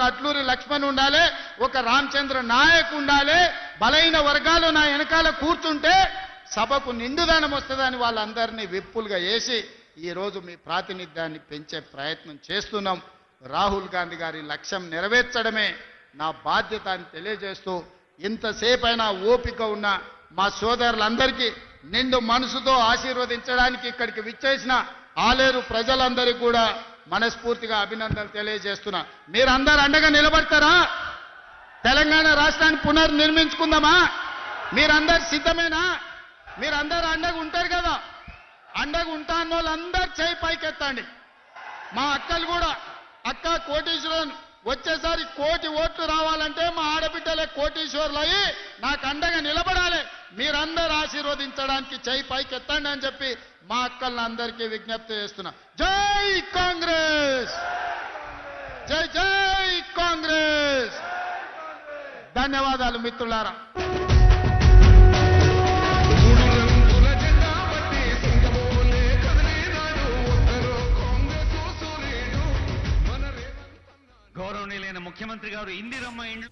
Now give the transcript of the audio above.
అట్లూరి లక్ష్మణ్ ఉండాలి, ఒక రామచంద్ర నాయక్ ఉండాలి, బలైన వర్గాలు నా వెనకాల కూర్చుంటే సభకు నిండుదనం వస్తుందని వాళ్ళందరినీ విప్పులుగా వేసి ఈరోజు మీ ప్రాతినిధ్యాన్ని పెంచే ప్రయత్నం చేస్తున్నాం. రాహుల్ గాంధీ గారి లక్ష్యం నెరవేర్చడమే నా బాధ్యత అని తెలియజేస్తూ, ఇంతసేపైనా ఓపిక ఉన్న మా సోదరులందరికీ నిండు మనసుతో ఆశీర్వదించడానికి ఇక్కడికి విచ్చేసిన ఆలేరు ప్రజలందరికీ కూడా మనస్ఫూర్తిగా అభినందనలు తెలియజేస్తున్నా. మీరందరూ అండగా నిలబడతారా? తెలంగాణ రాష్ట్రాన్ని పునర్నిర్మించుకుందామా? మీరందరు సిద్ధమేనా? మీరందరూ అండగా ఉంటారు కదా? అండగా ఉంటాన్న వాళ్ళందరూ చేయి పైకెత్తండి. మా అక్కలు కూడా, అక్క కోటీశ్వరులను వచ్చేసారి 1 కోటి ఓట్లు రావాలంటే మా ఆడబిడ్డలే కోటీశ్వరులు అయ్యి నాకు అండగా నిలబడాలి. మీరందరూ ఆశీర్వదించడానికి చేయి పైకెత్తండి అని చెప్పి మా అక్కలను అందరికీ విజ్ఞప్తి చేస్తున్నా. జై కాంగ్రెస్, జై జై కాంగ్రెస్. ధన్యవాదాలు మిత్రులారా. గౌరవనీయులైన ముఖ్యమంత్రి గారు ఇందిరమ్మ ఇండ్లు